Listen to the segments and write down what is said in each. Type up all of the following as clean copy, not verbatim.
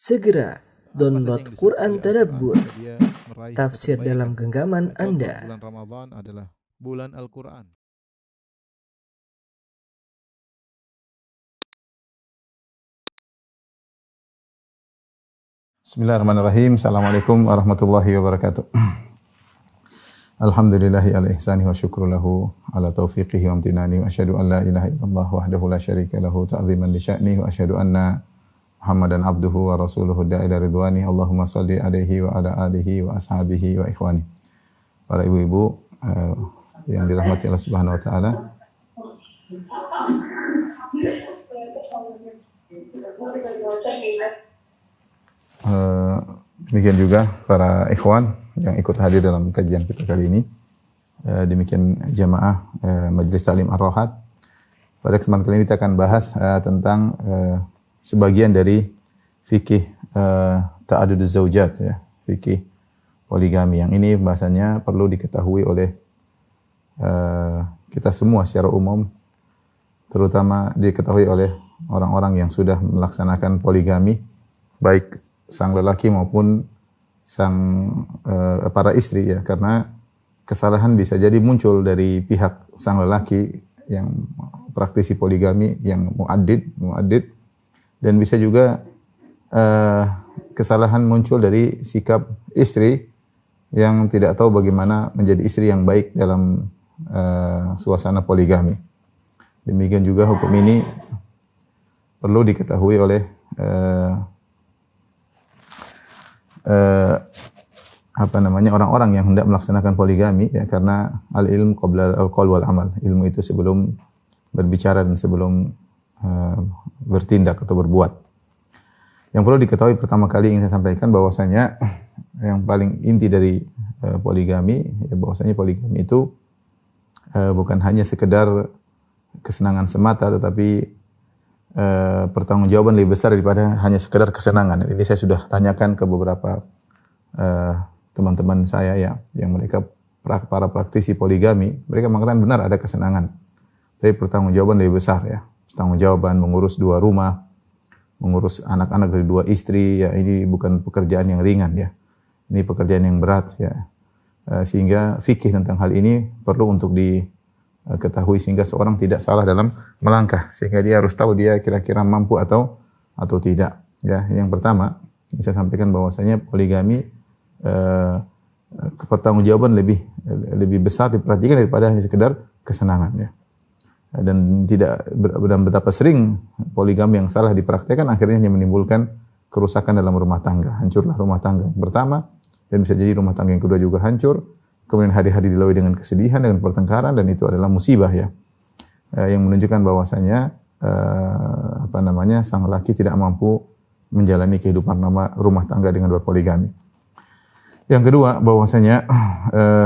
Segera download yang Quran disebut oleh Tadabbur, Al-Quran, dia meraih tafsir kebaikan. dalam genggaman Contoh, Anda. bulan Ramadan adalah bulan Al-Quran. Bismillahirrahmanirrahim. Assalamualaikum warahmatullahi wabarakatuh. Alhamdulillahi ala ihsani wa syukru lahu ala taufiqihi wa amtinani wa asyhadu an la ilaha illallah wahdahu la syarika lahu ta'ziman li sya'ni wa asyhadu anna Muhammadan abduhu wa rasuluhu da'ila ridwani. Allahumma salli alaihi wa ala alihi wa ashabihi wa ikhwani. Para ibu-ibu yang dirahmati Allah Subhanahu wa taala. Demikian juga para ikhwan yang ikut hadir dalam kajian kita kali ini. Demikian jamaah Majelis Ta'lim Ar-Rohat. Pada kesempatan kali ini kita akan bahas tentang sebagian dari fikih ta'aduduz zaujat, ya, fikih poligami. Yang ini bahasanya perlu diketahui oleh kita semua secara umum, terutama diketahui oleh orang-orang yang sudah melaksanakan poligami, baik sang lelaki maupun sang para istri, ya, karena kesalahan bisa jadi muncul dari pihak sang lelaki yang praktisi poligami, yang muaddid, dan bisa juga kesalahan muncul dari sikap istri yang tidak tahu bagaimana menjadi istri yang baik dalam suasana poligami. Demikian juga hukum ini perlu diketahui oleh orang-orang yang hendak melaksanakan poligami, ya, karena al-ilm qabla al-qaul wal amal. Ilmu itu sebelum berbicara dan sebelum bertindak atau berbuat. Yang perlu diketahui pertama kali ingin saya sampaikan bahwasanya yang paling inti dari poligami, ya, bahwasanya poligami itu bukan hanya sekedar kesenangan semata, tetapi pertanggungjawaban lebih besar daripada hanya sekedar kesenangan. Ini saya sudah tanyakan ke beberapa teman-teman saya, ya, yang mereka para praktisi poligami. Mereka mengatakan benar ada kesenangan, tapi pertanggungjawaban lebih besar, ya. Pertanggungjawaban mengurus dua rumah, mengurus anak-anak dari dua istri, ya, ini bukan pekerjaan yang ringan, ya. Ini pekerjaan yang berat, ya. Sehingga fikih tentang hal ini perlu untuk diketahui sehingga seorang tidak salah dalam melangkah, sehingga dia harus tahu dia kira-kira mampu atau tidak, ya. Yang pertama, saya sampaikan bahwasanya poligami pertanggungjawaban lebih besar diperhatikan daripada hanya sekedar kesenangan, ya. Dan betapa sering poligami yang salah dipraktikkan akhirnya hanya menimbulkan kerusakan dalam rumah tangga. Hancurlah rumah tangga yang pertama, dan bisa jadi rumah tangga yang kedua juga hancur. Kemudian hari-hari dilalui dengan kesedihan, dengan pertengkaran, dan itu adalah musibah, ya. Yang menunjukkan bahwasanya sang laki tidak mampu menjalani kehidupan rumah tangga dengan berpoligami. Yang kedua, bahwasanya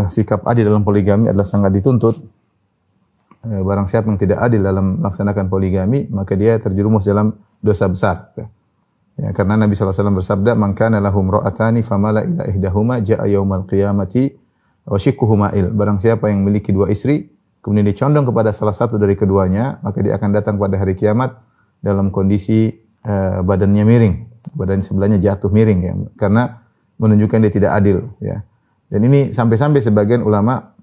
sikap adil dalam poligami adalah sangat dituntut. Barang siapa yang tidak adil dalam melaksanakan poligami, maka dia terjerumus dalam dosa besar. Ya, karena Nabi SAW bersabda, "Man kana lahu imra'atani famala ila ihdahuma jaa yaumal qiyamati wa shiqquhu ma'il." Barang siapa yang memiliki dua istri, kemudian dia condong kepada salah satu dari keduanya, maka dia akan datang pada hari kiamat dalam kondisi badannya miring, badan sebelahnya jatuh miring, ya, karena menunjukkan dia tidak adil, ya. Dan ini sampai-sampai sebagian ulama,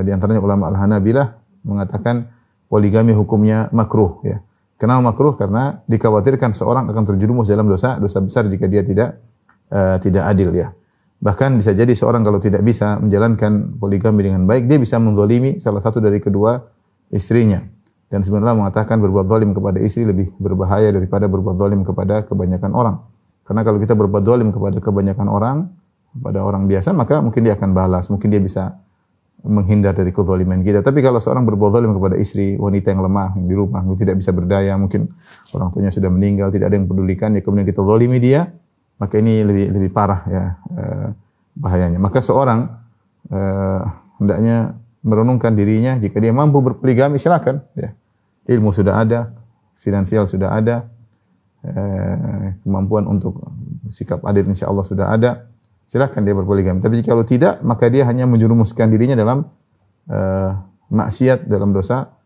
di antaranya ulama Al-Hanabilah, mengatakan poligami hukumnya makruh, ya. Kenapa makruh? Karena dikhawatirkan seorang akan terjerumus dalam dosa besar jika dia tidak adil, ya. Bahkan bisa jadi seorang kalau tidak bisa menjalankan poligami dengan baik, dia bisa menzalimi salah satu dari kedua istrinya. Dan sebenarnya mengatakan berbuat zalim kepada istri lebih berbahaya daripada berbuat zalim kepada kebanyakan orang. Karena kalau kita berbuat zalim kepada kebanyakan orang, pada orang biasa, maka mungkin dia akan balas, mungkin dia bisa menghindar dari kezaliman kita. Tapi kalau seorang berbuat zalim kepada istri, wanita yang lemah, yang di rumah, yang tidak bisa berdaya, mungkin orang tuanya sudah meninggal, tidak ada yang pedulikan, ya, kemudian kita zalimi dia, maka ini lebih parah, ya, bahayanya. Maka seorang hendaknya merenungkan dirinya, jika dia mampu berpoligami silakan, ya. Ilmu sudah ada, finansial sudah ada, kemampuan untuk sikap adil insyaallah sudah ada. Silakan dia berpoligami. Tapi kalau tidak, maka dia hanya menjerumuskan dirinya dalam maksiat, dalam dosa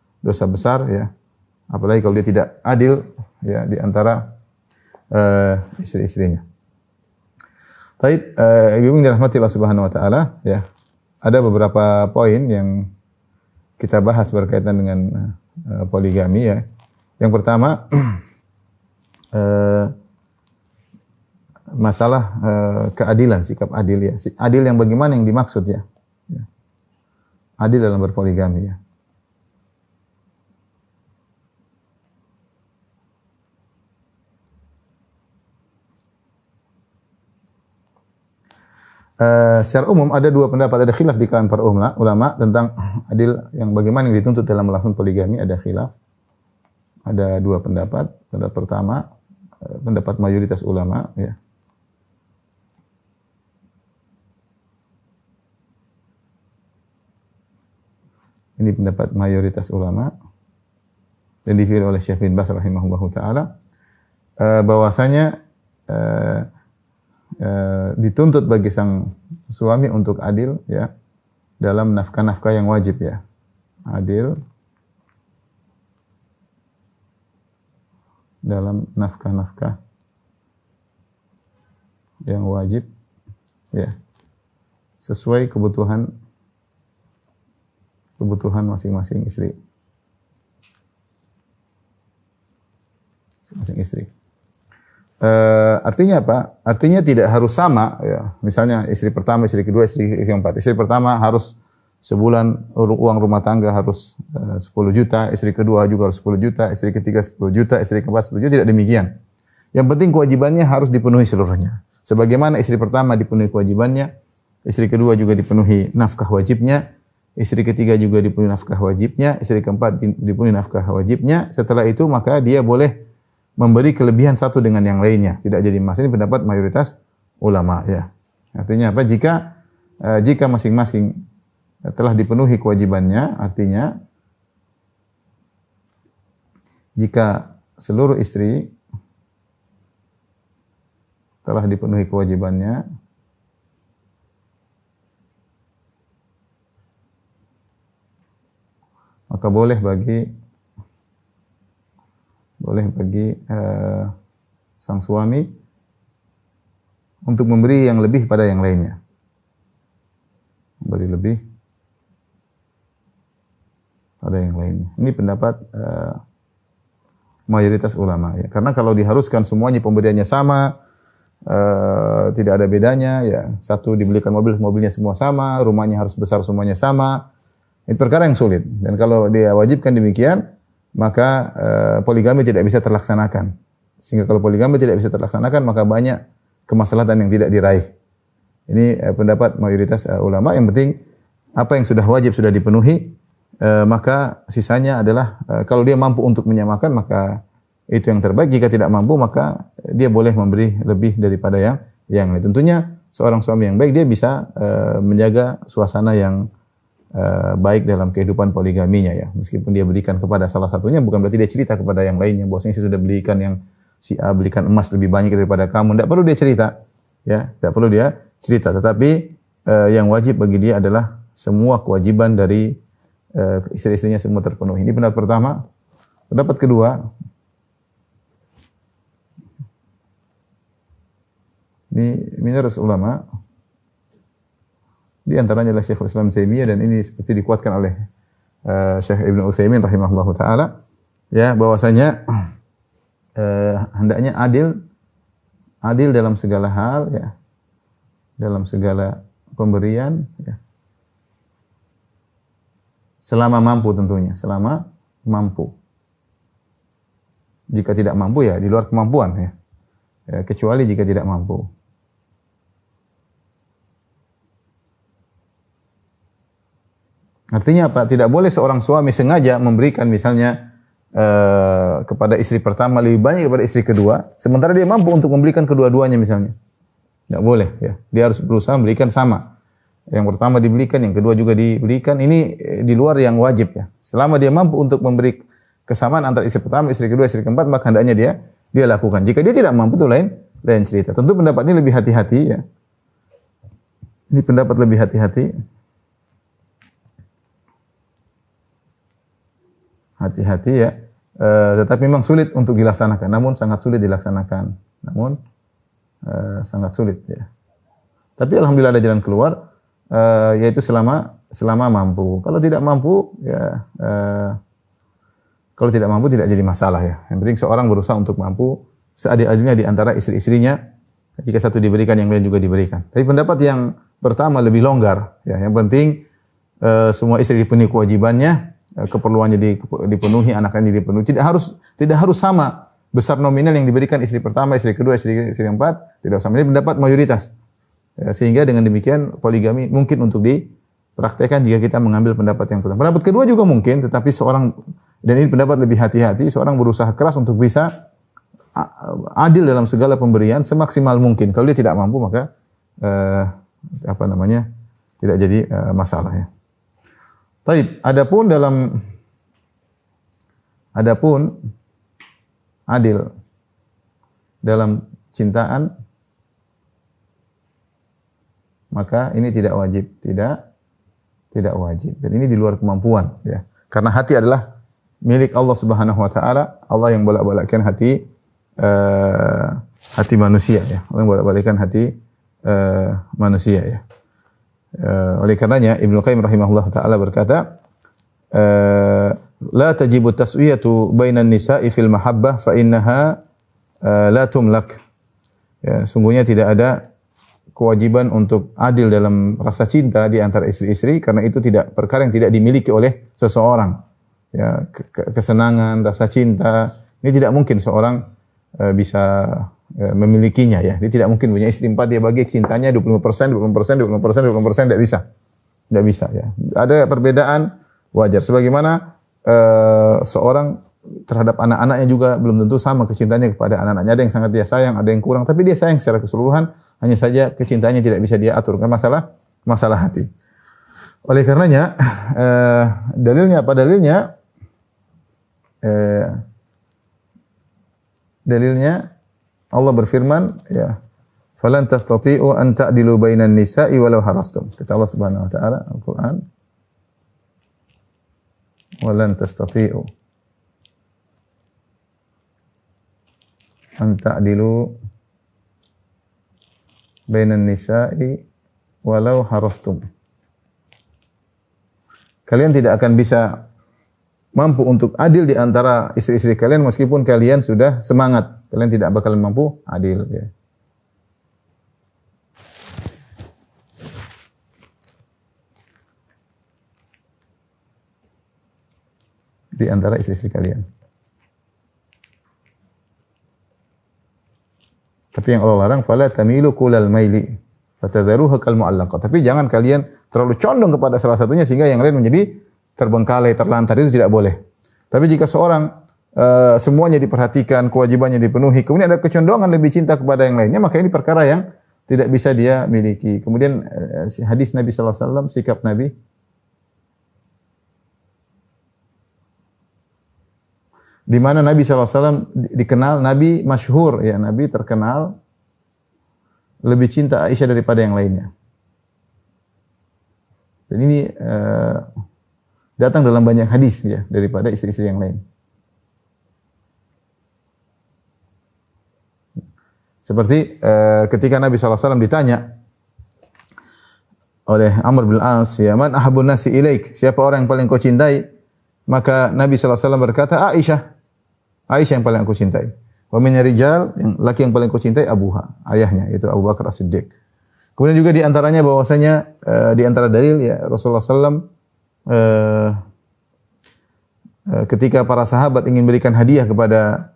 besar, ya. Apalagi kalau dia tidak adil, ya, di antara istri-istrinya. Taib, ibu yang dirahmati Allah Subhanahu wa taala, ya. Ada beberapa poin yang kita bahas berkaitan dengan poligami ya. Yang pertama masalah keadilan, sikap adil ya. Adil yang bagaimana yang dimaksud ya. Adil dalam berpoligami ya. Secara umum ada dua pendapat, ada khilaf di kalangan para ulama tentang adil yang bagaimana yang dituntut dalam melaksanakan poligami, ada khilaf. Ada dua pendapat. Pendapat pertama, pendapat mayoritas ulama ya. Ini pendapat mayoritas ulama dan dipilih oleh Syekh bin Baz rahimahullahu taala, bahwasanya dituntut bagi sang suami untuk adil ya dalam nafkah-nafkah yang wajib ya. Adil dalam nafkah-nafkah yang wajib ya. Sesuai kebutuhan masing-masing istri. Masing-masing istri. Artinya apa? Artinya tidak harus sama ya. Misalnya istri pertama, istri kedua, istri keempat. Istri pertama harus sebulan uang rumah tangga harus 10 juta, istri kedua juga harus 10 juta, istri ketiga 10 juta, istri keempat 10 juta, tidak demikian. Yang penting kewajibannya harus dipenuhi seluruhnya. Sebagaimana istri pertama dipenuhi kewajibannya, istri kedua juga dipenuhi nafkah wajibnya, istri ketiga juga dipenuhi nafkah wajibnya, istri keempat dipenuhi nafkah wajibnya. Setelah itu maka dia boleh memberi kelebihan satu dengan yang lainnya, tidak jadi emas. Ini pendapat mayoritas ulama ya. Artinya apa? Jika masing-masing telah dipenuhi kewajibannya, artinya jika seluruh istri telah dipenuhi kewajibannya, maka boleh bagi sang suami untuk memberi yang lebih pada yang lainnya. Beri lebih pada yang lainnya. Ini pendapat mayoritas ulama ya. Karena kalau diharuskan semuanya pemberiannya sama, tidak ada bedanya ya. Satu dibelikan mobil, mobilnya semua sama, rumahnya harus besar semuanya sama. Ini perkara yang sulit. Dan kalau dia wajibkan demikian, maka poligami tidak bisa terlaksanakan. Sehingga kalau poligami tidak bisa terlaksanakan, maka banyak kemaslahatan yang tidak diraih. Ini pendapat mayoritas ulama. Yang penting apa yang sudah wajib sudah dipenuhi, maka sisanya adalah kalau dia mampu untuk menyamakan, maka itu yang terbaik. Jika tidak mampu, maka dia boleh memberi lebih daripada yang lain. Tentunya seorang suami yang baik dia bisa menjaga suasana yang baik dalam kehidupan poligaminya ya. Meskipun dia berikan kepada salah satunya, bukan berarti dia cerita kepada yang lainnya bahwasanya saya sudah belikan yang si A belikan emas lebih banyak daripada kamu. Tidak perlu dia cerita ya, tidak perlu dia cerita. Tetapi yang wajib bagi dia adalah semua kewajiban dari istri-istrinya semua terpenuhi. Ini pendapat pertama. Pendapat kedua, ini minoritas ulama. Di antaranya adalah Syekhul Islam Taimiyah, dan ini seperti dikuatkan oleh Syekh Ibnu Utsaimin rahimahullahu taala ya, bahwasanya hendaknya adil dalam segala hal ya. Dalam segala pemberian ya. Selama mampu tentunya, selama mampu. Jika tidak mampu ya di luar kemampuan ya. Kecuali jika tidak mampu. Artinya apa? Tidak boleh seorang suami sengaja memberikan misalnya kepada istri pertama lebih banyak daripada istri kedua, sementara dia mampu untuk memberikan kedua-duanya misalnya. Tidak boleh ya. Dia harus berusaha memberikan sama. Yang pertama diberikan, yang kedua juga diberikan. Ini di luar yang wajib ya. Selama dia mampu untuk memberi kesamaan antara istri pertama, istri kedua, istri keempat, maka hendaknya dia lakukan. Jika dia tidak mampu itu lain cerita. Tentu pendapat ini lebih hati-hati ya. Ini pendapat lebih hati-hati. Hati-hati ya. tetapi memang sulit untuk dilaksanakan. Namun sangat sulit dilaksanakan. Namun sangat sulit ya. Tapi alhamdulillah ada jalan keluar, yaitu selama mampu. Kalau tidak mampu ya kalau tidak mampu tidak jadi masalah ya. Yang penting seorang berusaha untuk mampu seadil-adilnya di antara istri-istrinya. Jika satu diberikan, yang lain juga diberikan. Tapi pendapat yang pertama lebih longgar. Ya, yang penting semua istri dipenuhi kewajibannya, keperluannya dipenuhi, anaknya dipenuhi. Tidak harus sama besar nominal yang diberikan istri pertama, istri kedua, istri yang keempat. Tidak sama. Ini pendapat mayoritas. Ya, sehingga dengan demikian poligami mungkin untuk dipraktekkan jika kita mengambil pendapat yang pertama. Pendapat kedua juga mungkin, tetapi seorang, dan ini pendapat lebih hati-hati, seorang berusaha keras untuk bisa adil dalam segala pemberian semaksimal mungkin. Kalau dia tidak mampu maka tidak jadi masalah ya. Baik, adapun adil dalam cintaan maka ini tidak wajib, tidak wajib. Dan ini di luar kemampuan ya. Karena hati adalah milik Allah Subhanahu wa taala. Allah yang bolak-balikkan hati manusia ya. Allah yang bolak-balikkan hati manusia ya. Oleh karenanya Ibnu Qayyim rahimahullah taala berkata, la tajibu taswiyatu bainan nisa'i fil mahabbah fa innaha la tumlak. Ya, sungguhnya tidak ada kewajiban untuk adil dalam rasa cinta di antara istri-istri karena itu perkara yang tidak dimiliki oleh seseorang. Ya, kesenangan, rasa cinta ini tidak mungkin seorang bisa memilikinya ya. Dia tidak mungkin punya istri 4 dia bagi cintanya 20%, tidak bisa. Tidak bisa ya. Ada perbedaan wajar sebagaimana seorang terhadap anak-anaknya juga belum tentu sama kecintaannya kepada anak-anaknya. Ada yang sangat dia sayang, ada yang kurang, tapi dia sayang secara keseluruhan, hanya saja kecintaannya tidak bisa dia atur karena masalah hati. Oleh karenanya dalilnya apa? Dalilnya Allah berfirman ya, falan tastati'u an ta'dilu bainan nisa'i walau harastum. Kata Allah Subhanahu wa taala Al-Qur'an, walan tastati'u an ta'dilu bainan nisa'i walau harastum. Kalian tidak akan bisa mampu untuk adil di antara istri-istri kalian meskipun kalian sudah semangat. Kalian tidak bakal mampu adil ya. Di antara istri-istri kalian. Tapi yang Allah larang fala tamilu kullal maili fatadharuha kal mu'allaqah. Tapi jangan kalian terlalu condong kepada salah satunya sehingga yang lain menjadi terbengkalai, terlantar, itu tidak boleh. Tapi jika seorang semuanya diperhatikan, kewajibannya dipenuhi, kemudian ada kecondongan lebih cinta kepada yang lainnya, maka ini perkara yang tidak bisa dia miliki. Kemudian hadis Nabi sallallahu alaihi wasallam, sikap Nabi di mana Nabi sallallahu alaihi wasallam dikenal Nabi masyhur ya, Nabi terkenal lebih cinta Aisyah daripada yang lainnya. Dan ini datang dalam banyak hadis ya daripada istri-istri yang lain. Seperti ketika Nabi SAW ditanya oleh Amr bin Al-As, ya man ahabun nasi ilaik, siapa orang yang paling kau cintai? Maka Nabi SAW berkata, Aisyah. Aisyah yang paling aku cintai. Wa min rijal, yang laki yang paling kau cintai Abuha, ayahnya, itu Abu Bakar As-Siddiq. Kemudian juga di antaranya bahwasanya di antara dalil ya Rasulullah SAW ketika para sahabat ingin berikan hadiah kepada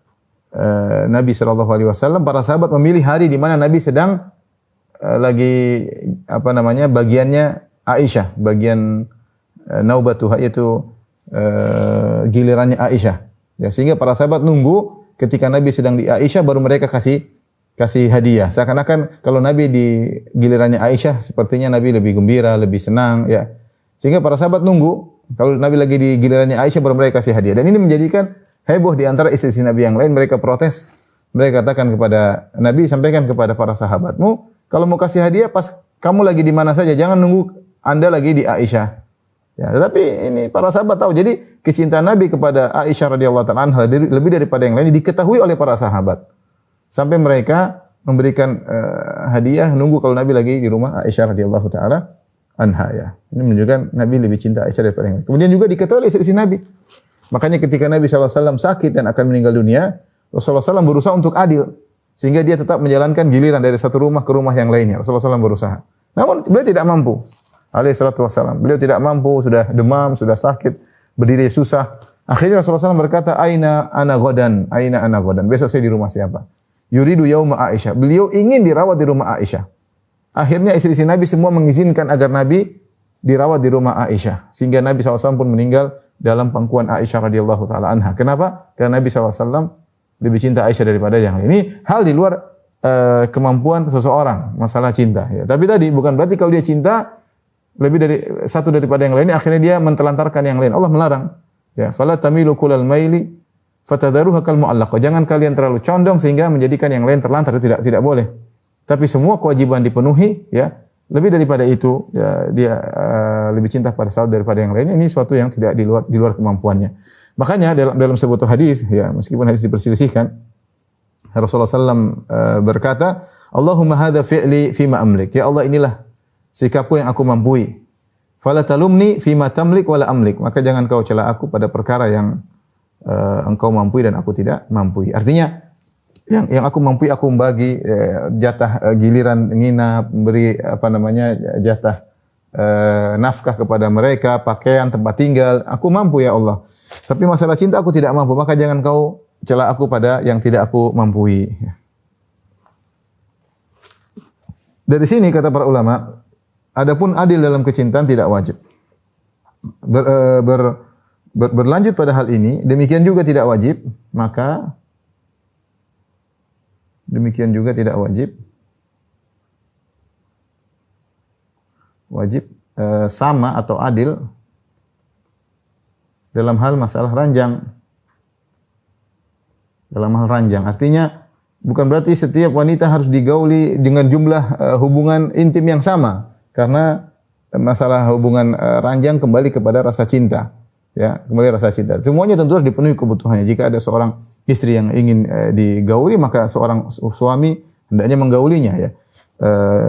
Nabi sallallahu alaihi wasallam, para sahabat memilih hari di mana Nabi sedang lagi bagiannya Aisyah, bagian naubatuha, yaitu gilirannya Aisyah. Ya, sehingga para sahabat nunggu ketika Nabi sedang di Aisyah baru mereka kasih hadiah. Seakan-akan kalau Nabi di gilirannya Aisyah sepertinya Nabi lebih gembira, lebih senang ya. Sehingga para sahabat nunggu kalau Nabi lagi di gilirannya Aisyah baru mereka kasih hadiah. Dan ini menjadikan heboh di antara istri-istri Nabi yang lain, mereka protes. Mereka katakan kepada Nabi, sampaikan kepada para sahabatmu, kalau mau kasih hadiah pas kamu lagi di mana saja, jangan nunggu Anda lagi di Aisyah. Ya, tetapi ini para sahabat tahu. Jadi kecintaan Nabi kepada Aisyah radhiyallahu taala anha lebih daripada yang lain diketahui oleh para sahabat. Sampai mereka memberikan hadiah nunggu kalau Nabi lagi di rumah Aisyah radhiyallahu taala anha ya. Ini menunjukkan Nabi lebih cinta Aisyah daripada yang lain. Kemudian juga diketahui oleh istri Nabi. Makanya ketika Nabi SAW sakit dan akan meninggal dunia, Rasulullah SAW berusaha untuk adil. Sehingga dia tetap menjalankan giliran dari satu rumah ke rumah yang lainnya. Rasulullah SAW berusaha. Namun beliau tidak mampu. Alaihi salatu wassalam. Beliau tidak mampu, sudah demam, sudah sakit, berdiri susah. Akhirnya Rasulullah SAW berkata, Aina ana godan, Aina ana godan. Besok saya di rumah siapa? Yuridu yauma Aisyah. Beliau ingin dirawat di rumah Aisyah. Akhirnya istri-istri Nabi semua mengizinkan agar Nabi dirawat di rumah Aisyah. Sehingga Nabi SAW pun meninggal dalam pangkuan Aisyah radhiyallahu taala anha. Kenapa? Karena Nabi SAW lebih cinta Aisyah daripada yang lain. Ini hal di luar kemampuan seseorang, masalah cinta. Ya. Tapi tadi bukan berarti kalau dia cinta lebih dari satu daripada yang lainnya, akhirnya dia mentelantarkan yang lain. Allah melarang. Ya, fala tamilu kullal maili fatadharuha kal mu'allaqah. Jangan kalian terlalu condong sehingga menjadikan yang lain terlantar, itu tidak boleh. Tapi semua kewajiban dipenuhi, ya. Lebih daripada itu, ya, dia lebih cinta pada sahabat daripada yang lainnya. Ini suatu yang tidak di luar kemampuannya. Makanya dalam sebuah hadis, ya, meskipun hadis diperselisihkan, Rasulullah SAW berkata, Allahumma hadha fi'li fima amlik. Ya Allah, inilah sikapku yang aku mampu. Fala talumni fima tamlik wala amlik. Maka jangan kau cela aku pada perkara yang engkau mampu dan aku tidak mampu. Artinya yang aku mampu aku membagi jatah giliran nginap, memberi jatah nafkah kepada mereka, pakaian, tempat tinggal, aku mampu ya Allah. Tapi masalah cinta aku tidak mampu, maka jangan kau cela aku pada yang tidak aku mampu. Dari sini kata para ulama, adapun adil dalam kecintaan tidak wajib. Berlanjut pada hal ini, demikian juga tidak wajib, maka demikian juga tidak wajib. Wajib sama atau adil dalam hal masalah ranjang. Dalam hal ranjang, artinya bukan berarti setiap wanita harus digauli dengan jumlah hubungan intim yang sama, karena masalah hubungan ranjang kembali kepada rasa cinta, ya, kembali rasa cinta. Semuanya tentu harus dipenuhi kebutuhannya. Jika ada seorang istri yang ingin digauli, maka seorang suami hendaknya menggaulinya, ya.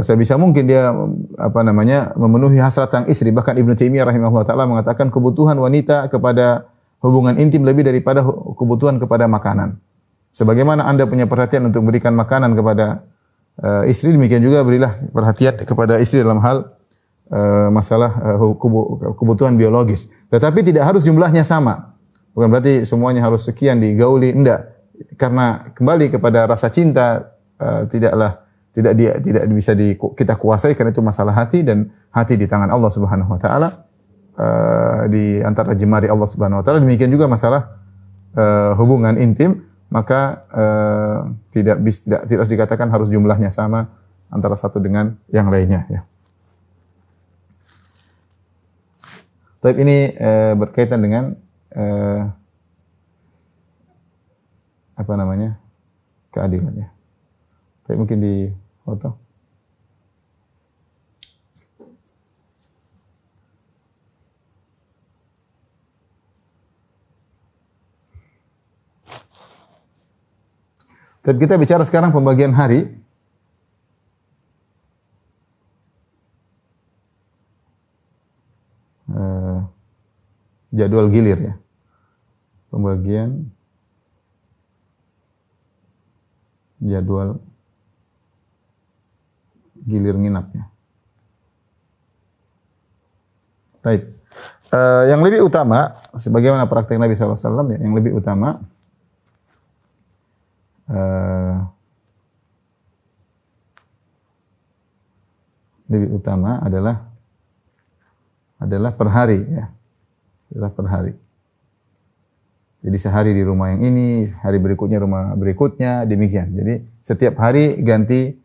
Sebisa mungkin dia memenuhi hasrat sang istri. Bahkan Ibnu Taimiyah rahimahullah taala mengatakan kebutuhan wanita kepada hubungan intim lebih daripada kebutuhan kepada makanan. Sebagaimana Anda punya perhatian untuk berikan makanan kepada istri, demikian juga berilah perhatian kepada istri dalam hal masalah kebutuhan biologis. Tetapi tidak harus jumlahnya sama. Bukan berarti semuanya harus sekian digauli, enggak. Karena kembali kepada rasa cinta tidak bisa kita kuasai, karena itu masalah hati, dan hati di tangan Allah Subhanahu wa taala, di antara jemari Allah Subhanahu wa taala. Demikian juga masalah hubungan intim, maka tidak harus dikatakan harus jumlahnya sama antara satu dengan yang lainnya, ya. Tapi ini berkaitan dengan keadilannya. Tapi mungkin di foto. Tapi kita bicara sekarang pembagian hari. Jadwal gilir, ya. Pembagian jadwal gilir nginapnya. Baik. Yang lebih utama, sebagaimana praktek Nabi SAW, ya, yang lebih utama adalah per hari, ya. Adalah per hari. Jadi sehari di rumah yang ini, hari berikutnya rumah berikutnya, demikian. Jadi setiap hari ganti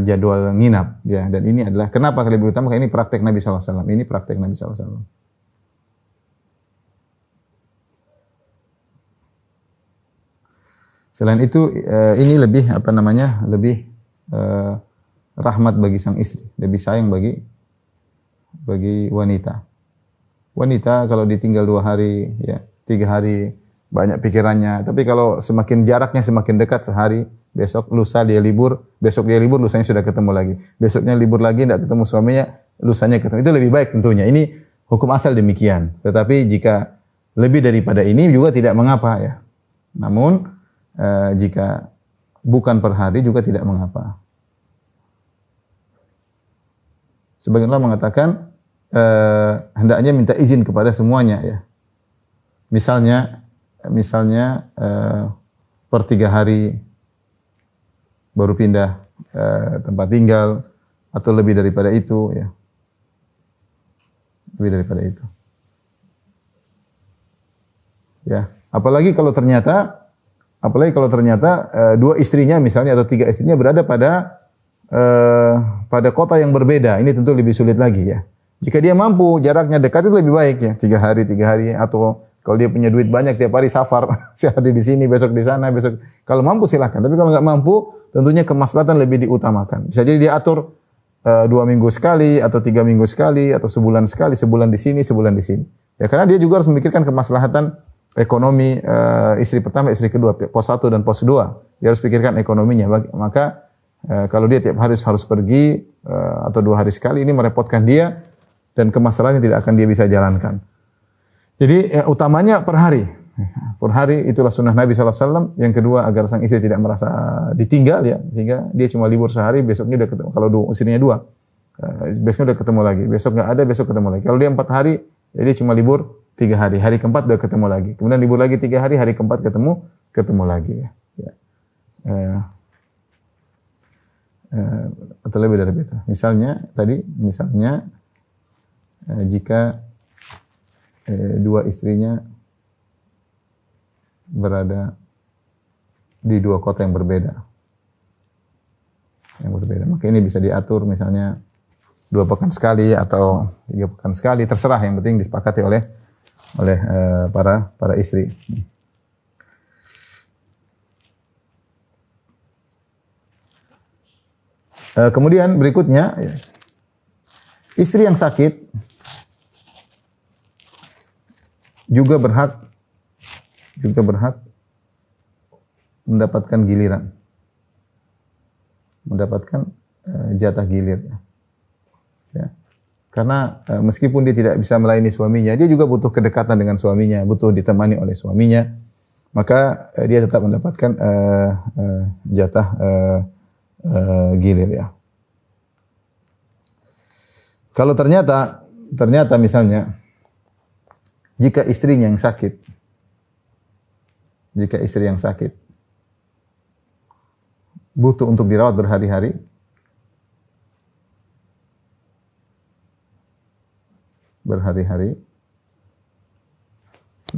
jadwal nginap, ya. Dan ini adalah kenapa lebih utama? Karena ini praktek Nabi SAW. Ini praktek Nabi SAW. Selain itu, ini lebih lebih rahmat bagi sang istri, lebih sayang bagi bagi wanita. Wanita kalau ditinggal 2 hari, ya 3 hari, banyak pikirannya. Tapi kalau semakin jaraknya semakin dekat, sehari, besok lusa dia libur, besok dia libur, lusanya sudah ketemu lagi. Besoknya libur lagi, tidak ketemu suaminya, lusanya ketemu. Itu lebih baik tentunya. Ini hukum asal demikian. Tetapi jika lebih daripada ini juga tidak mengapa ya. Namun jika bukan per hari juga tidak mengapa. Sebagian ulama mengatakan hendaknya minta izin kepada semuanya ya. Misalnya per 3 hari baru pindah tempat tinggal atau lebih daripada itu ya. Lebih daripada itu. Ya, apalagi kalau ternyata 2 istrinya misalnya atau 3 istrinya berada pada kota yang berbeda, ini tentu lebih sulit lagi ya. Jika dia mampu jaraknya dekat itu lebih baik ya, 3 hari atau kalau dia punya duit banyak tiap hari safar, sehari di sini, besok di sana, besok. Kalau mampu silakan, tapi kalau nggak mampu tentunya kemaslahatan lebih diutamakan. Bisa jadi dia atur 2 minggu sekali atau 3 minggu sekali atau sebulan sekali, sebulan di sini, sebulan di sini. Ya karena dia juga harus memikirkan kemaslahatan ekonomi istri pertama, istri kedua, pos 1 dan pos 2. Dia harus pikirkan ekonominya. Maka kalau dia tiap hari harus pergi atau 2 hari sekali, ini merepotkan dia dan kemaslahannya tidak akan dia bisa jalankan. Jadi utamanya per hari. Per hari itulah sunnah Nabi SAW. Yang kedua agar sang istri tidak merasa ditinggal ya, sehingga dia cuma libur sehari, besoknya udah ketemu. Kalau istrinya 2, besoknya udah ketemu lagi. Besok nggak ada, besok ketemu lagi. Kalau dia 4 hari, ya dia cuma libur 3 hari. Hari keempat udah ketemu lagi. Kemudian libur lagi 3 hari, hari keempat ketemu lagi ya. Atau lebih dari itu. Misalnya jika 2 istrinya berada di 2 kota yang berbeda. Maka ini bisa diatur misalnya 2 pekan sekali atau 3 pekan sekali, terserah, yang penting disepakati oleh para istri. Kemudian berikutnya istri yang sakit juga berhak mendapatkan giliran, mendapatkan jatah gilir ya. Karena meskipun dia tidak bisa melayani suaminya, dia juga butuh kedekatan dengan suaminya, butuh ditemani oleh suaminya, maka dia tetap mendapatkan jatah gilir ya. Kalau ternyata misalnya jika istri yang sakit butuh untuk dirawat berhari-hari,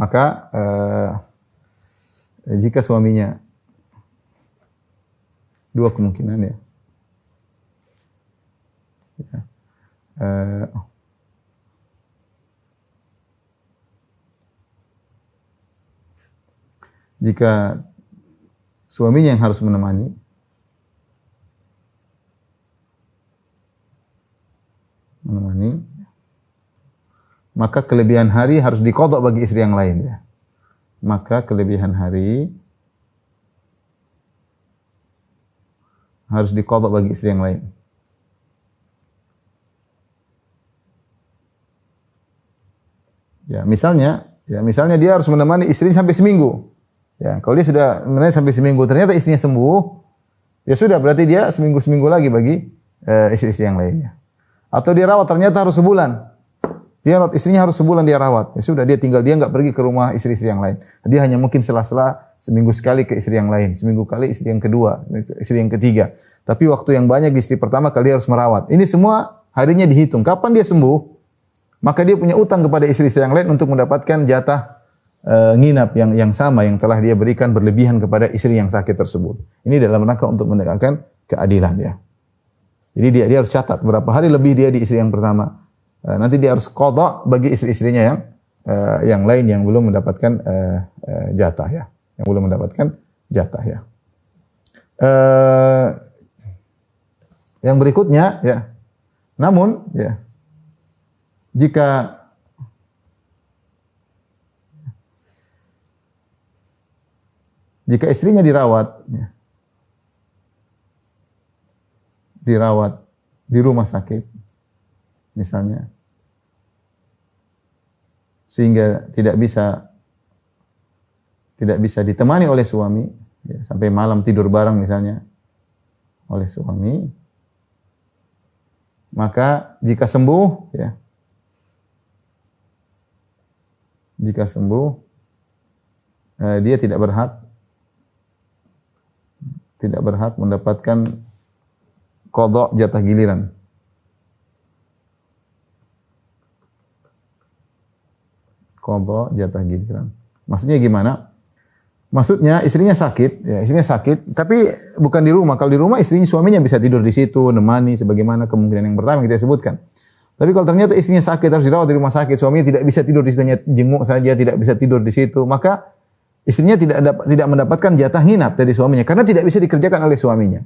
maka jika suaminya, 2 kemungkinan ya. Jika suaminya yang harus menemani, maka kelebihan hari harus diqadha bagi istri yang lain ya. Maka kelebihan hari harus diqadha bagi istri yang lain. Ya, misalnya dia harus menemani istrinya sampai seminggu. Ya, kalau dia sudah menemani sampai seminggu, ternyata istrinya sembuh, ya sudah, berarti dia seminggu lagi bagi istri-istri yang lainnya. Atau dia rawat ternyata harus sebulan. Istrinya harus sebulan dia rawat. Ya sudah, dia enggak pergi ke rumah istri-istri yang lain. Dia hanya mungkin sela-sela seminggu sekali ke istri yang lain, seminggu kali istri yang kedua, istri yang ketiga. Tapi waktu yang banyak di istri pertama kali harus merawat. Ini semua harinya dihitung. Kapan dia sembuh, maka dia punya utang kepada istri-istri yang lain untuk mendapatkan jatah nginap yang sama yang telah dia berikan berlebihan kepada istri yang sakit tersebut. Ini dalam rangka untuk menegakkan keadilan ya. Jadi dia harus catat berapa hari lebih dia di istri yang pertama. Nanti dia harus qadha bagi istri-istrinya yang lain yang belum mendapatkan jatah ya. Yang belum mendapatkan jatah ya. Yang berikutnya ya. Namun ya, Jika istrinya dirawat, ya, dirawat di rumah sakit, misalnya, sehingga tidak bisa ditemani oleh suami, ya, sampai malam tidur bareng misalnya oleh suami, maka jika sembuh, ya, jika sembuh, dia tidak berhak mendapatkan qadha jatah giliran. Qadha jatah giliran. Maksudnya gimana? Maksudnya istrinya sakit, tapi bukan di rumah. Kalau di rumah suaminya bisa tidur di situ, nemani sebagaimana kemungkinan yang pertama kita sebutkan. Tapi kalau ternyata istrinya sakit harus dirawat di rumah sakit, suaminya tidak bisa tidur di situ, jenguk saja, tidak bisa tidur di situ, maka istrinya tidak mendapatkan jatah nginap dari suaminya karena tidak bisa dikerjakan oleh suaminya.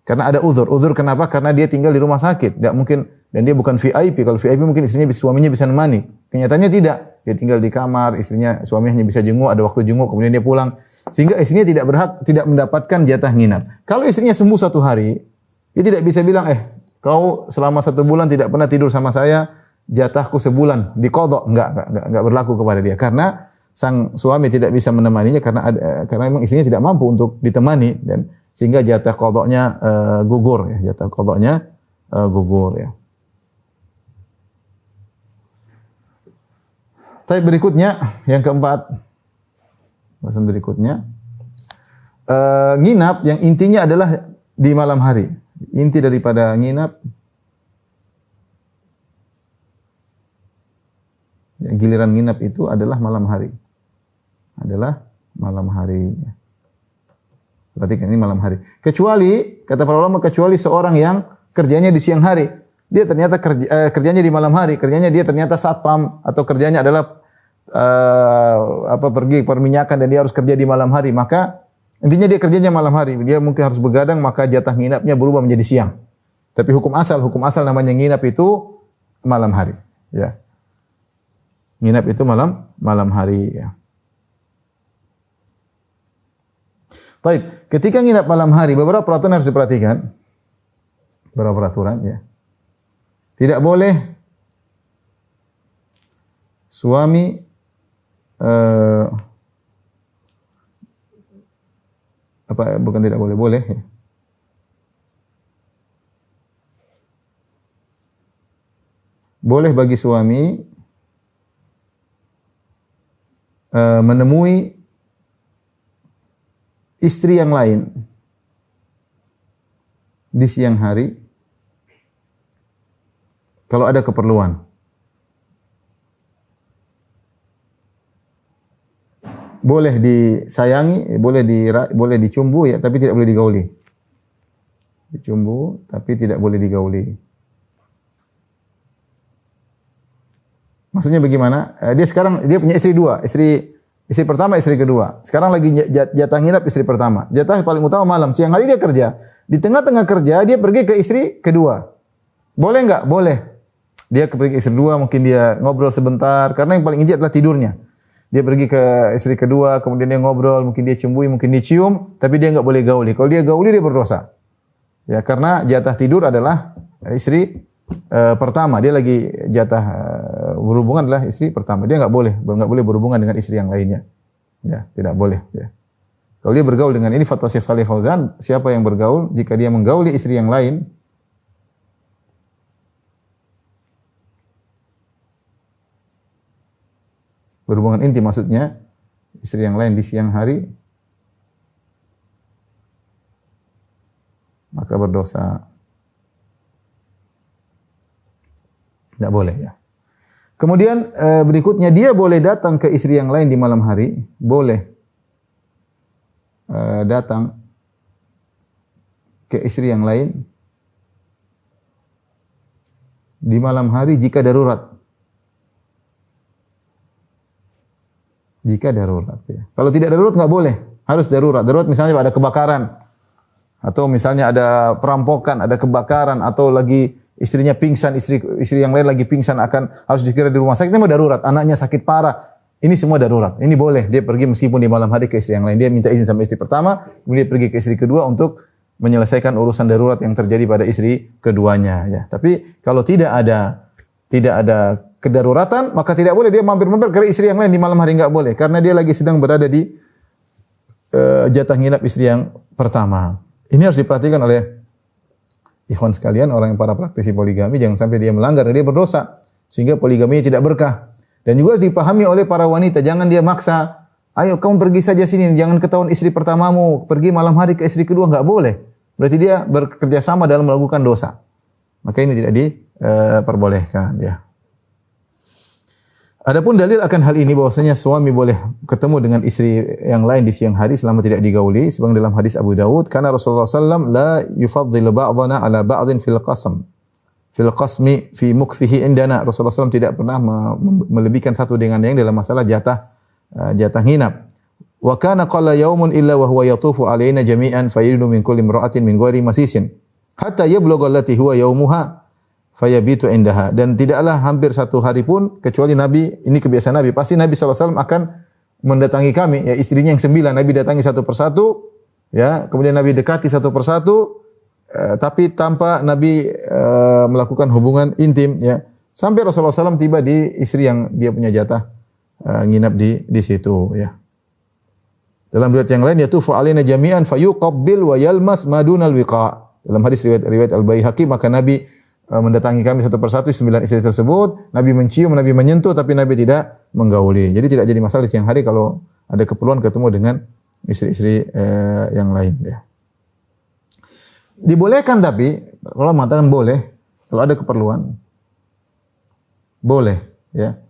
Karena ada uzur. Uzur kenapa? Karena dia tinggal di rumah sakit. Tidak mungkin, dan dia bukan VIP. Kalau VIP mungkin suaminya bisa nemani. Kenyataannya tidak. Dia tinggal di kamar, suaminya hanya bisa jenguk, ada waktu jenguk, kemudian dia pulang. Sehingga istrinya tidak mendapatkan jatah nginap. Kalau istrinya sembuh suatu hari, dia tidak bisa bilang, kau selama 1 bulan tidak pernah tidur sama saya, jatahku sebulan diqadha. Enggak berlaku kepada dia. Karena sang suami tidak bisa menemaninya karena memang istrinya tidak mampu untuk ditemani, dan sehingga jatah qadhanya gugur, ya. Jatah qadhanya gugur, ya. Tapi berikutnya yang keempat, bahasan berikutnya, nginap yang intinya adalah di malam hari. Inti daripada nginap, ya, giliran nginap itu adalah malam hari. Perhatikan, ini malam hari. Kecuali, kata para ulama, kecuali seorang yang kerjanya di siang hari. Dia ternyata kerjanya di malam hari. Kerjanya dia ternyata satpam, atau kerjanya adalah pergi perminyakan, dan dia harus kerja di malam hari. Maka intinya dia kerjanya malam hari. Dia mungkin harus begadang, maka jatah nginapnya berubah menjadi siang. Tapi hukum asal namanya nginap itu malam hari. Ya. Nginap itu malam hari. Ya. Baik, ketika nginap malam hari, beberapa peraturan harus diperhatikan. Beberapa peraturan, ya. Tidak boleh suami tidak boleh, ya. Boleh bagi suami menemui istri yang lain di siang hari kalau ada keperluan. Boleh disayangi, boleh dicumbu, ya, tapi tidak boleh digauli. Dicumbu tapi tidak boleh digauli. Maksudnya bagaimana? Dia punya istri 2, istri pertama, istri kedua. Sekarang lagi jatah nginap istri pertama. Jatah paling utama malam. Siang hari dia kerja. Di tengah-tengah kerja dia pergi ke istri kedua. Boleh enggak? Boleh. Dia pergi ke istri 2, mungkin dia ngobrol sebentar. Karena yang paling inti adalah tidurnya. Dia pergi ke istri kedua, kemudian dia ngobrol, mungkin dia cumbui, mungkin dia cium, tapi dia enggak boleh gauli. Kalau dia gauli dia berdosa. Ya, karena jatah tidur adalah istri pertama. Dia lagi jatah berhubungan adalah istri pertama. Dia enggak boleh berhubungan dengan istri yang lainnya. Ya, tidak boleh, ya. Kalau dia bergaul dengan ini, fatwa Syekh Shalih Fauzan, siapa yang bergaul jika dia menggauli istri yang lain, berhubungan intim maksudnya, istri yang lain di siang hari, maka berdosa. Tidak boleh, ya. Kemudian berikutnya, dia boleh datang ke istri yang lain di malam hari, boleh datang ke istri yang lain di malam hari jika darurat. Jika darurat, ya. Kalau tidak darurat nggak boleh, harus darurat. Darurat misalnya ada kebakaran, atau misalnya ada perampokan, ada kebakaran, atau lagi istrinya pingsan, istri yang lain lagi pingsan harus dikira di rumah sakit, ini darurat, anaknya sakit parah. Ini semua darurat. Ini boleh dia pergi meskipun di malam hari ke istri yang lain. Dia minta izin sama istri pertama, kemudian dia pergi ke istri kedua untuk menyelesaikan urusan darurat yang terjadi pada istri keduanya ya. Tapi kalau tidak ada kedaruratan, maka tidak boleh dia mampir-mampir ke istri yang lain di malam hari, enggak boleh karena dia lagi sedang berada di jatah nginap istri yang pertama. Ini harus diperhatikan oleh ikhwan sekalian, orang yang para praktisi poligami, jangan sampai dia melanggar, dia berdosa sehingga poligaminya tidak berkah. Dan juga harus dipahami oleh para wanita, jangan dia maksa, ayo kamu pergi saja sini, jangan ketahuan istri pertamamu, pergi malam hari ke istri kedua, enggak boleh. Berarti dia bekerja sama dalam melakukan dosa. Maka ini tidak diperbolehkan ya. Adapun dalil akan hal ini bahwasanya suami boleh ketemu dengan istri yang lain di siang hari selama tidak digauli, sebagaimana dalam hadis Abu Dawud, karena Rasulullah sallallahu la yufaddilu ba'dana ala ba'din fil qasmi fi mukthihi indana. Rasulullah SAW tidak pernah melebihkan satu dengan yang dalam masalah jatah nginap. Wa kana qalla yaumun illa wa huwa yatufu alaina jami'an fayidu min kulli imra'atin min ghairi masisin hatta yablugha allati huwa yaumuha fayabitu indaha. Dan tidaklah hampir satu hari pun kecuali Nabi, ini kebiasaan Nabi, pasti Nabi SAW akan mendatangi kami, ya istrinya yang 9, Nabi datangi satu persatu, ya, kemudian Nabi dekati satu persatu, tapi tanpa Nabi melakukan hubungan intim, ya, sampai Rasulullah SAW tiba di istri yang dia punya jatah nginap di situ, ya. Dalam riwayat yang lain, yatufu alaina jami'an fayuqabbil wa yalmas madunal wiqa. Dalam hadis riwayat Al-Baihaqi, maka Nabi mendatangi kami satu persatu 9 istri tersebut, Nabi mencium, Nabi menyentuh, tapi Nabi tidak menggauli. Jadi tidak jadi masalah di siang hari kalau ada keperluan ketemu dengan istri-istri yang lain, ya. Dibolehkan, tapi kalau mengatakan boleh, kalau ada keperluan, boleh, ya.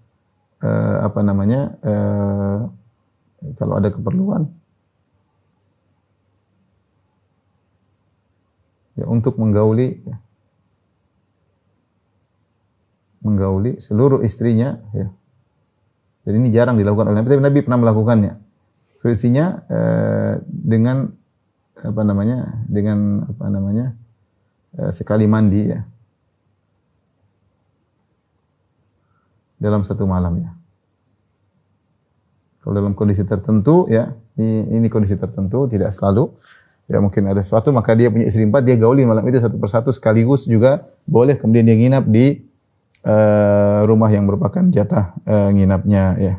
Kalau ada keperluan, ya, untuk menggauli seluruh istrinya, ya. Jadi ini jarang dilakukan oleh Nabi, tapi Nabi pernah melakukannya. Seluruh istrinya dengan sekali mandi, ya, dalam satu malam, ya. Kalau dalam kondisi tertentu, ya, ini kondisi tertentu, tidak selalu. Ya, mungkin ada sesuatu, maka dia punya istri 4, dia gauli malam itu satu persatu sekaligus juga boleh. Kemudian dia nginap di rumah yang merupakan jatah nginapnya, ya.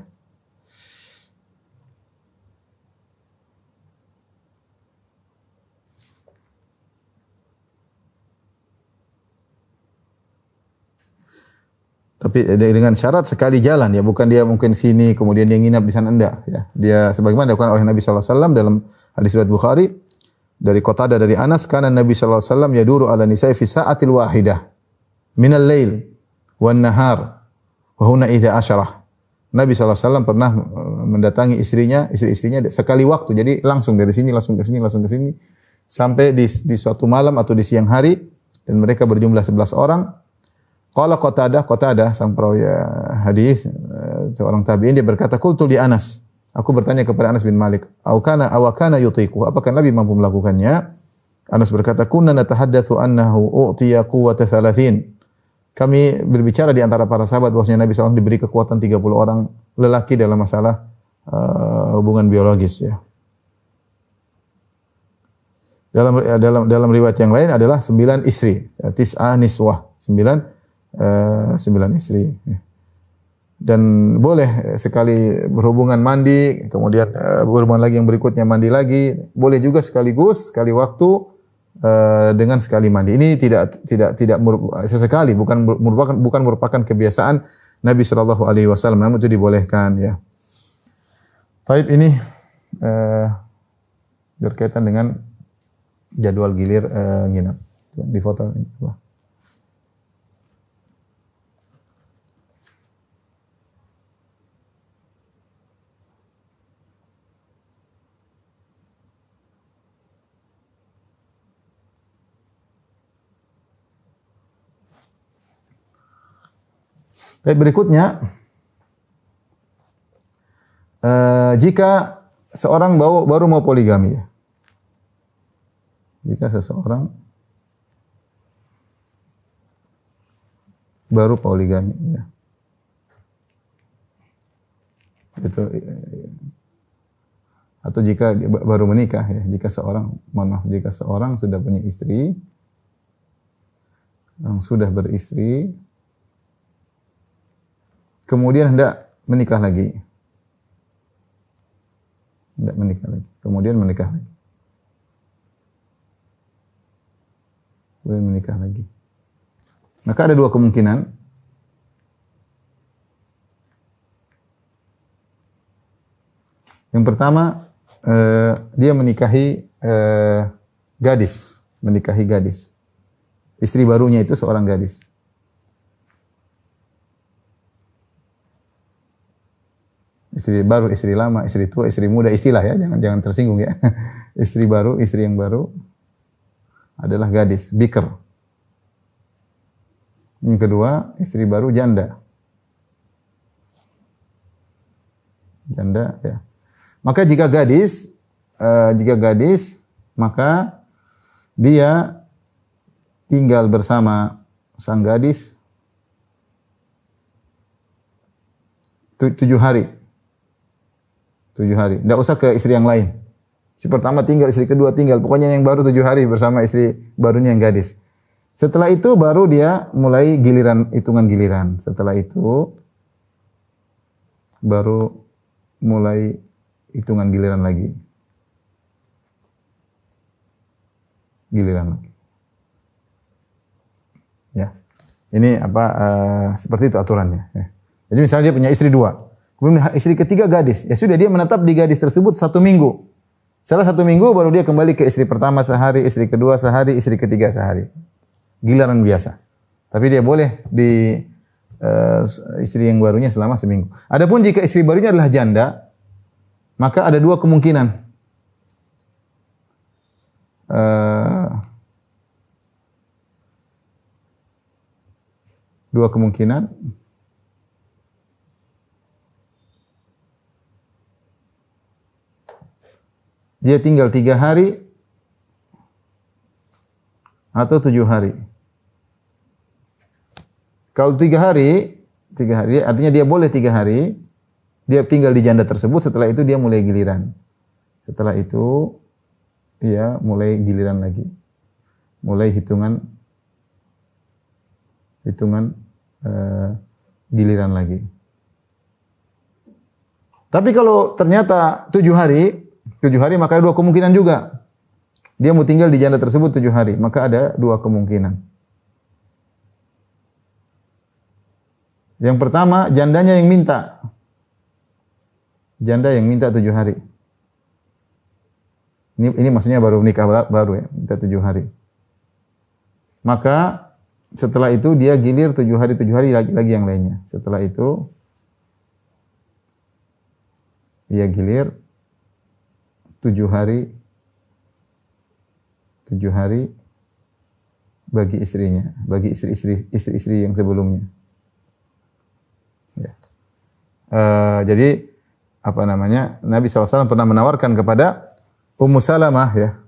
Tapi dengan syarat sekali jalan, ya, bukan dia mungkin sini kemudian dia nginap di sana, enggak, ya. Dia sebagaimana dilakukan oleh Nabi sallallahu alaihi wasallam dalam hadis riwayat Bukhari dari Qatadah dari Anas, kana Nabi sallallahu alaihi wasallam yaduru ala nisa'i fi sa'atil wahidah minal lail wan nahar wa huna 11. Nabi sallallahu alaihi wasallam pernah mendatangi istri-istrinya sekali waktu. Jadi langsung dari sini langsung ke sini sampai di suatu malam atau di siang hari, dan mereka berjumlah 11 orang. Qala Qatadah sang perawi hadis, seorang tabi'in, dia berkata, qultu li Anas, aku bertanya kepada Anas bin Malik, aw kana yutiqu, apakah Nabi mampu melakukannya? Anas berkata, kunna natahaddatsu annahu u'tiya quwwata 30. Kami berbicara di antara para sahabat bahwasanya Nabi SAW diberi kekuatan 30 orang lelaki dalam masalah hubungan biologis, ya. Dalam riwayat yang lain adalah 9 istri, ya, tis'ah niswah, 9 istri. Dan boleh sekali berhubungan mandi, kemudian berhubungan lagi yang berikutnya mandi lagi, boleh juga sekaligus sekali waktu dengan sekali mandi. Ini tidak sesekali, bukan merupakan kebiasaan Nabi sallallahu alaihi wasallam, namun itu dibolehkan, ya. Baik, ini berkaitan dengan jadwal gilir nginap. Di foto ini. Baik, berikutnya, jika seorang baru mau poligami, ya. Jika seseorang baru poligami. Ya. Itu atau jika baru menikah ya, jika seorang sudah punya istri, yang sudah beristri, kemudian hendak menikah lagi, kemudian menikah lagi, maka ada dua kemungkinan. Yang pertama, dia menikahi gadis. Istri barunya itu seorang gadis. Istri baru, istri lama, istri tua, istri muda, istilah ya, jangan tersinggung ya. Istri baru, istri yang baru adalah gadis, bikr. Yang kedua, istri baru janda. Janda ya. Maka jika gadis, maka dia tinggal bersama sang gadis 7 hari. 7 hari. Tidak usah ke istri yang lain. Si pertama tinggal, istri kedua tinggal. Pokoknya yang baru 7 hari bersama istri barunya yang gadis. Setelah itu baru dia mulai hitungan giliran. Setelah itu baru mulai hitungan giliran lagi. Ya. Ini seperti itu aturannya. Ya. Jadi misalnya dia punya istri 2. Kemudian istri ketiga gadis. Ya sudah, dia menetap di gadis tersebut 1 minggu. Setelah 1 minggu baru dia kembali ke istri pertama sehari, istri kedua sehari, istri ketiga sehari. Giliran biasa. Tapi dia boleh di istri yang barunya selama seminggu. Adapun jika istri barunya adalah janda, maka ada 2 kemungkinan. Dia tinggal 3 hari atau 7 hari. Kalau 3 hari artinya dia boleh 3 hari, dia tinggal di janda tersebut, setelah itu dia mulai giliran. Setelah itu dia mulai giliran lagi. Mulai hitungan giliran lagi. Tapi kalau ternyata 7 hari maka ada 2 kemungkinan juga. Dia mau tinggal di janda tersebut 7 hari, maka ada 2 kemungkinan. Yang pertama, jandanya yang minta. Janda yang minta 7 hari. Ini maksudnya baru nikah baru ya, minta 7 hari. Maka setelah itu dia gilir 7 hari lagi yang lainnya. Setelah itu dia gilir 7 hari bagi istrinya, bagi istri-istri yang sebelumnya. Ya. Jadi Nabi SAW pernah menawarkan kepada Ummu Salamah ya.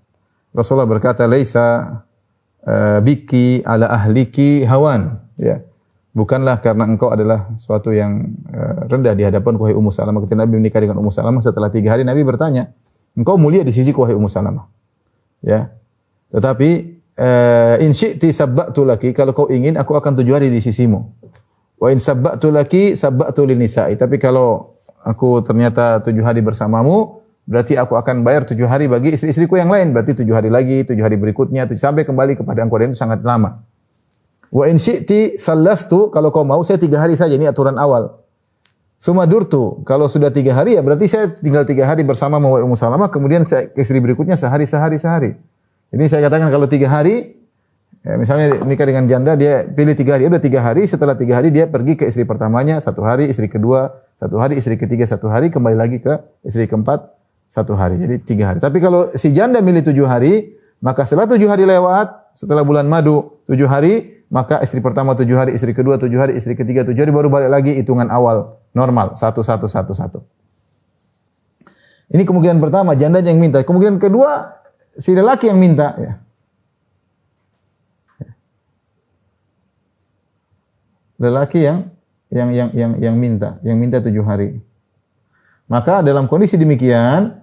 Rasulullah berkata, "Laisa biki ala ahliki hawan." Ya. Bukanlah karena engkau adalah suatu yang rendah di hadapan wahai Ummu Salamah. Ketika Nabi menikah dengan Ummu Salamah setelah 3 hari, Nabi bertanya, "Engkau mulia di sisi wahai Ummu Salamah." Ya. Tetapi in syi'ti sabba'tu laki, kalau kau ingin aku akan 7 hari di sisimu. Wa in sabba'tu laki sabba'tu lin nisa'i. Tapi kalau aku ternyata 7 hari bersamamu, berarti aku akan bayar 7 hari bagi istri-istriku yang lain. Berarti 7 hari lagi, 7 hari berikutnya, sampai kembali kepada engkau, dan itu sangat lama. Wa in syi'ti sallastu, kalau kau mau saya 3 hari saja, ini aturan awal. Sumadurtu, kalau sudah 3 hari ya berarti saya tinggal 3 hari bersama Ummu Salamah, kemudian saya istri berikutnya sehari. Ini saya katakan kalau 3 hari, ya misalnya menikah dengan janda, dia pilih 3 hari, udah 3 hari, setelah 3 hari dia pergi ke istri pertamanya 1 hari, istri kedua 1 hari, istri ketiga 1 hari, kembali lagi ke istri keempat 1 hari. Jadi 3 hari. Tapi kalau si janda milih 7 hari, maka setelah 7 hari lewat, setelah bulan madu 7 hari, maka istri pertama 7 hari, istri kedua 7 hari, istri ketiga 7 hari, baru balik lagi hitungan awal normal 1. Ini kemungkinan pertama, jandanya yang minta. Kemungkinan kedua, si lelaki yang minta ya. lelaki yang minta 7 hari. Maka dalam kondisi demikian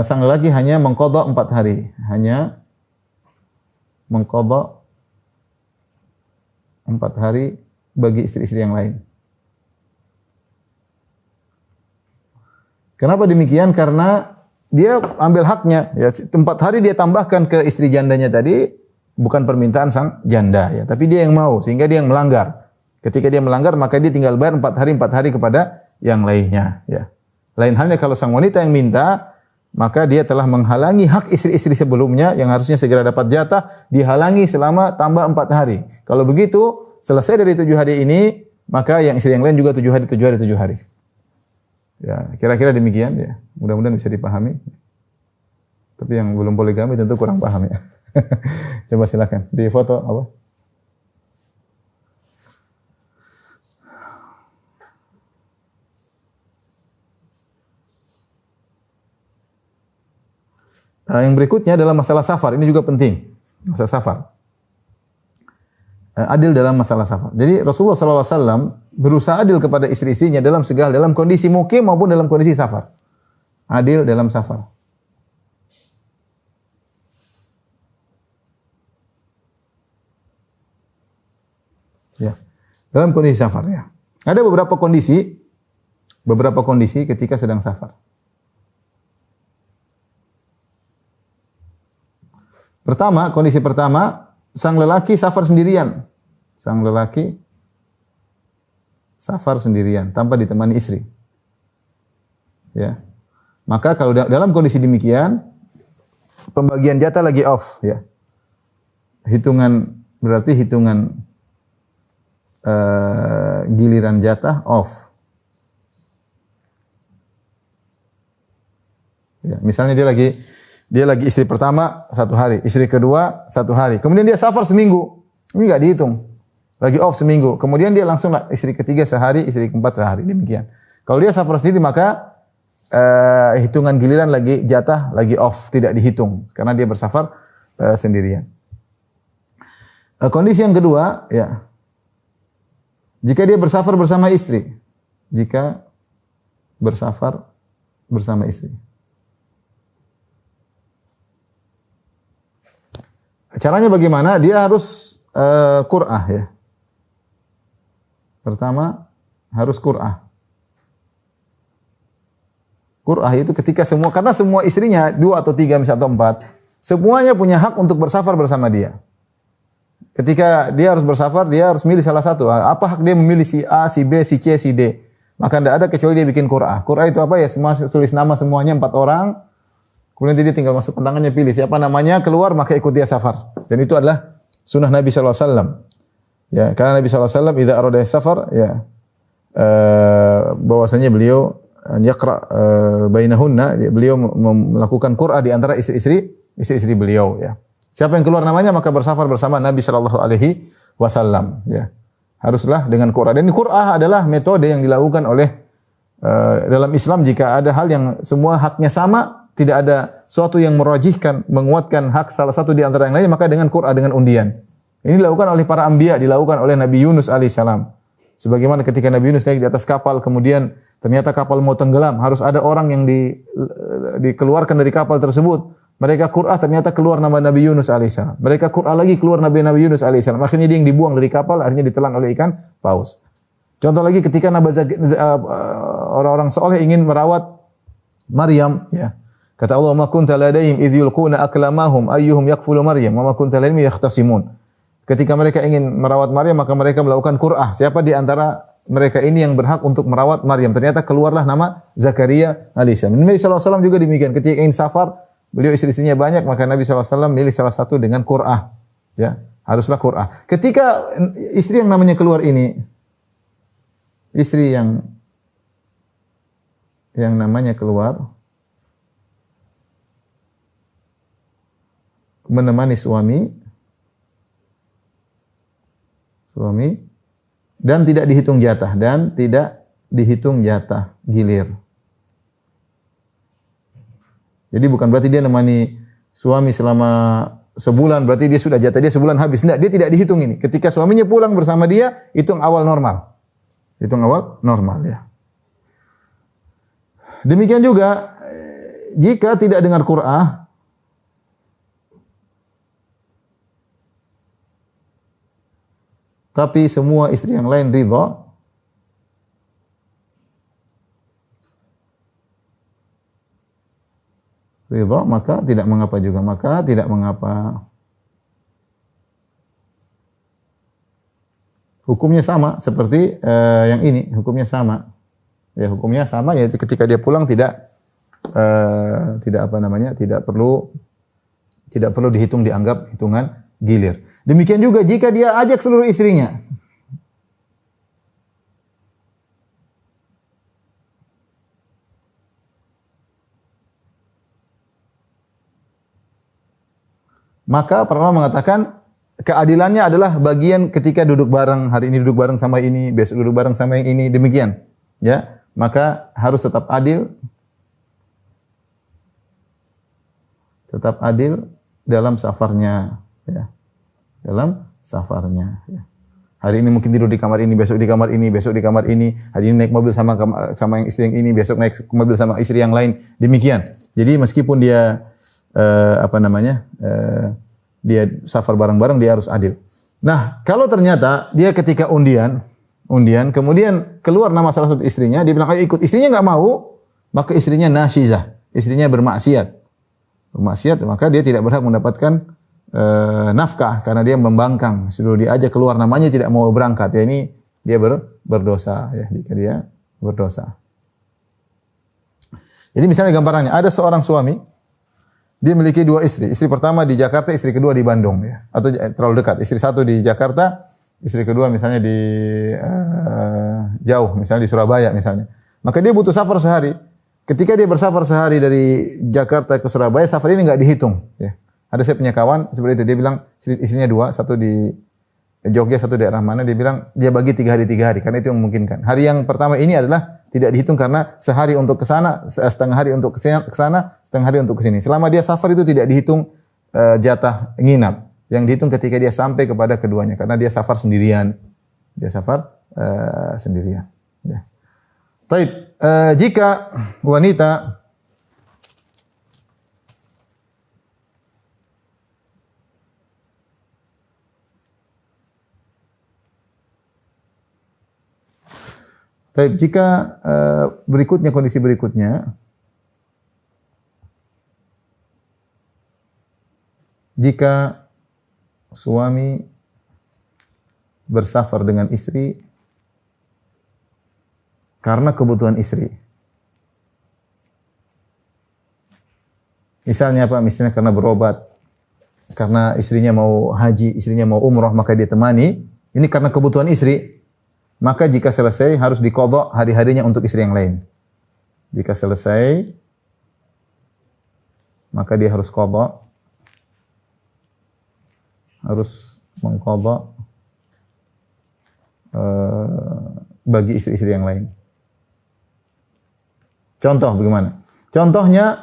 sang lelaki hanya mengqadha 4 hari, hanya mengqadha 4 hari bagi istri-istri yang lain. Kenapa demikian? Karena dia ambil haknya, ya 4 hari dia tambahkan ke istri jandanya tadi, bukan permintaan sang janda ya, tapi dia yang mau, sehingga dia yang melanggar. Ketika dia melanggar, maka dia tinggal bayar 4 hari kepada yang lainnya ya. Lain halnya kalau sang wanita yang minta, maka dia telah menghalangi hak istri-istri sebelumnya yang harusnya segera dapat jatah, dihalangi selama tambah 4 hari. Kalau begitu, selesai dari 7 hari ini, maka yang istri yang lain juga 7 hari. Ya, kira-kira demikian ya. Mudah-mudahan bisa dipahami. Tapi yang belum poligami tentu kurang paham ya. Coba silakan. Di foto apa? Nah, yang berikutnya adalah masalah safar. Ini juga penting. Masalah safar. Adil dalam masalah safar. Jadi Rasulullah SAW berusaha adil kepada istri-istrinya dalam segala, dalam kondisi mukim maupun dalam kondisi safar. Adil dalam safar. Ya. Dalam kondisi safar ya. Ada beberapa kondisi ketika sedang safar. Kondisi pertama, sang lelaki safar sendirian. Sang lelaki safar sendirian tanpa ditemani istri. Ya. Maka kalau dalam kondisi demikian, pembagian jatah lagi off ya. Berarti hitungan giliran jatah off. Ya, misalnya dia lagi istri pertama 1 hari, istri kedua 1 hari. Kemudian dia safar seminggu. Ini enggak dihitung. Lagi off seminggu. Kemudian dia langsung istri ketiga sehari, istri keempat sehari. Demikian. Kalau dia safar sendiri maka hitungan giliran lagi jatah lagi off, tidak dihitung karena dia bersafar sendirian. Kondisi yang kedua ya. Jika dia bersafar bersama istri. Jika bersafar bersama istri. Caranya bagaimana? Dia harus qur'ah ya. Pertama harus qur'ah. Qur'ah itu ketika karena semua istrinya 2 atau 3 misalnya atau 4, semuanya punya hak untuk bersafar bersama dia. Ketika dia harus bersafar, dia harus milih salah satu. Apa hak dia memilih si A, si B, si C, si D? Maka tidak ada kecuali dia bikin qur'ah. Qur'ah itu apa ya? Semua tulis nama semuanya 4 orang. Kemudian dia tinggal masukkan tangannya, pilih siapa namanya, keluar maka ikut dia safar. Dan itu adalah sunnah Nabi sallallahu alaihi wasallam. Ya, karena Nabi sallallahu alaihi wasallam idza arada safar ya bahwasanya beliau yaqra bainahunna, beliau melakukan qur'ah di antara istri-istri beliau ya. Siapa yang keluar namanya maka bersafar bersama Nabi sallallahu alaihi wasallam ya. Haruslah dengan qur'ah. Dan qur'ah adalah metode yang dilakukan oleh dalam Islam jika ada hal yang semua haknya sama, tidak ada suatu yang merajihkan, menguatkan hak salah satu di antara yang lain, maka dengan qur'ah, dengan undian. Ini dilakukan oleh para anbiya, dilakukan oleh Nabi Yunus alaihissalam. Sebagaimana ketika Nabi Yunus naik di atas kapal, kemudian ternyata kapal mau tenggelam, harus ada orang yang dikeluarkan dari kapal tersebut. Mereka qur'ah, ternyata keluar nama Nabi Yunus alaihissalam. Mereka qur'ah lagi, keluar Nabi Yunus alaihissalam. Akhirnya dia yang dibuang dari kapal, akhirnya ditelan oleh ikan paus. Contoh lagi ketika orang-orang soleh ingin merawat Maryam, ya. Kata Allah, "Ma kunta ladaihim idh yulquna aklamahum ayyuhum yakfulu Maryam, wa ma kunta ladaihim yakhtasimun." Ketika mereka ingin merawat Maryam, maka mereka melakukan qur'ah. Siapa di antara mereka ini yang berhak untuk merawat Maryam? Ternyata keluarlah nama Zakaria alaihissalam. Nabi sallallahu alaihi wasallam juga demikian. Ketika ingin safar, beliau istri-istrinya banyak, maka Nabi sallallahu alaihi wasallam milih salah satu dengan qur'ah. Ya, haruslah qur'ah. Ketika istri yang namanya keluar ini, istri yang namanya keluar menemani suami dan tidak dihitung jatah gilir. Jadi bukan berarti dia menemani suami selama sebulan, berarti dia sudah jatah dia sebulan habis. Tidak, dia tidak dihitung ini. Ketika suaminya pulang bersama dia, hitung awal normal. Hitung awal normal ya. Demikian juga jika tidak dengar qur'ah, tapi semua istri yang lain ridha, maka tidak mengapa juga, maka tidak mengapa. Hukumnya sama seperti yang ini, hukumnya sama. Ya, hukumnya sama yaitu ketika dia pulang tidak apa namanya? tidak perlu dihitung, dianggap hitungan gilir. Demikian juga jika dia ajak seluruh istrinya. Maka para ulama mengatakan keadilannya adalah bagian ketika duduk bareng, hari ini duduk bareng sama ini, besok duduk bareng sama yang ini, demikian. Ya, maka harus tetap adil. Tetap adil dalam safarnya, ya. Dalam safarnya, ya. Hari ini mungkin tidur di kamar ini, besok di kamar ini, besok di kamar ini. Hari ini naik mobil sama yang istri yang ini, besok naik mobil sama istri yang lain. Demikian. Jadi meskipun dia dia safar bareng-bareng, dia harus adil. Nah, kalau ternyata dia ketika undian, kemudian keluar nama salah satu istrinya, dia bilang, ayo ikut. Istrinya nggak mau, maka istrinya nasyizah, istrinya bermaksiat, maka dia tidak berhak mendapatkan nafkah karena dia membangkang. Sudah diajak keluar namanya tidak mau berangkat. Ya, ini dia berdosa. Ya, dia berdosa. Jadi misalnya gambarannya, ada seorang suami, dia memiliki dua istri. Istri pertama di Jakarta, istri kedua di Bandung, ya. Atau terlalu dekat. Istri satu di Jakarta, istri kedua misalnya di jauh, misalnya di Surabaya misalnya. Maka dia butuh safar sehari. Ketika dia bersafar sehari dari Jakarta ke Surabaya, safar ini nggak dihitung. Ya. Ada saya punya kawan seperti itu. Dia bilang istrinya dua, satu di Jogja, satu daerah mana. Dia bilang dia bagi 3 hari, karena itu yang memungkinkan. Hari yang pertama ini adalah tidak dihitung karena sehari untuk ke sana, setengah hari untuk ke sana, setengah hari untuk ke sini. Selama dia safar itu tidak dihitung jatah nginap. Yang dihitung ketika dia sampai kepada keduanya karena dia safar sendirian. Ya. Taib, jika wanita Baik, jika kondisi berikutnya, jika suami bersafar dengan istri karena kebutuhan istri. Misalnya apa? Misalnya karena berobat, karena istrinya mau haji, istrinya mau umrah, maka dia temani. Ini karena kebutuhan istri. Maka jika selesai harus diqadha hari-harinya untuk istri yang lain. Jika selesai, maka dia harus qadha, harus mengqadha bagi istri-istri yang lain. Contoh bagaimana? Contohnya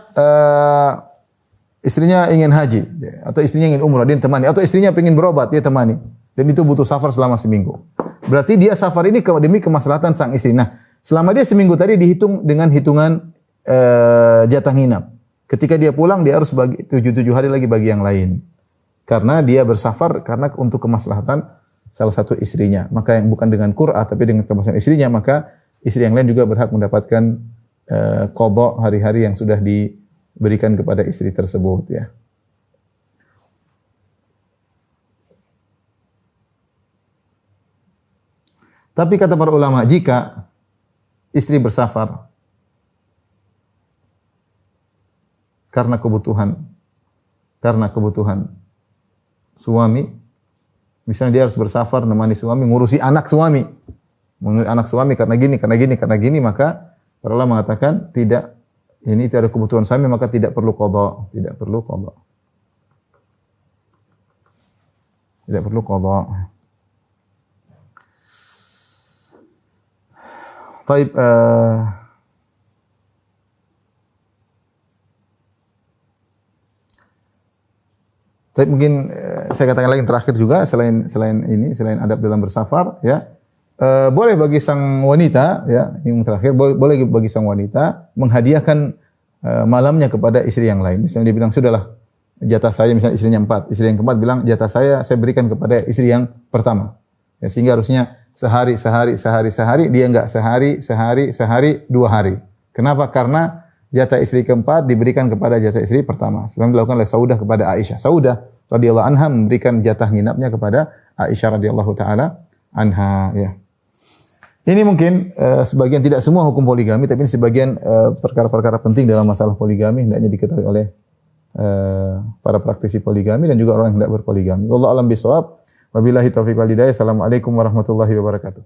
istrinya ingin haji atau istrinya ingin umrah, dia temani, atau istrinya ingin berobat, dia temani. Dan itu butuh safar selama seminggu. Berarti dia safar ini demi kemaslahatan sang istri. Nah, selama dia seminggu tadi dihitung dengan hitungan jatah nginap. Ketika dia pulang, dia harus bagi 7 hari lagi bagi yang lain. Karena dia bersafar karena untuk kemaslahatan salah satu istrinya. Maka yang bukan dengan qur'ah tapi dengan kemaslahatan istrinya, maka istri yang lain juga berhak mendapatkan qadha hari-hari yang sudah diberikan kepada istri tersebut, ya. Tapi kata para ulama, jika istri bersafar karena kebutuhan suami, misalnya dia harus bersafar menemani suami, ngurusi anak suami karena gini, maka para ulama mengatakan tidak, ini ada kebutuhan suami, maka tidak perlu qadha. Taib, Tapi mungkin saya katakan lagi yang terakhir juga selain adab dalam bersafar ya. Boleh bagi sang wanita ya, ini yang terakhir boleh bagi sang wanita menghadiahkan malamnya kepada istri yang lain. Misalnya dia bilang sudahlah jatah saya, misalnya istrinya 4, istri yang keempat bilang jatah saya berikan kepada istri yang pertama. Ya, sehingga harusnya sehari dia enggak sehari 2 hari. Kenapa? Karena jatah istri keempat diberikan kepada jatah istri pertama. Sebagaimana dilakukan oleh Saudah kepada Aisyah. Saudah radhiyallahu anha memberikan jatah nginapnya kepada Aisyah radhiyallahu taala anha ya. Ini mungkin sebagian, tidak semua hukum poligami, tapi ini sebagian perkara-perkara penting dalam masalah poligami hendaknya diketahui oleh para praktisi poligami dan juga orang yang hendak berpoligami. Wallahu a'lam bishawab. Wabillahi taufiq wal hidayah. Assalamualaikum warahmatullahi wabarakatuh.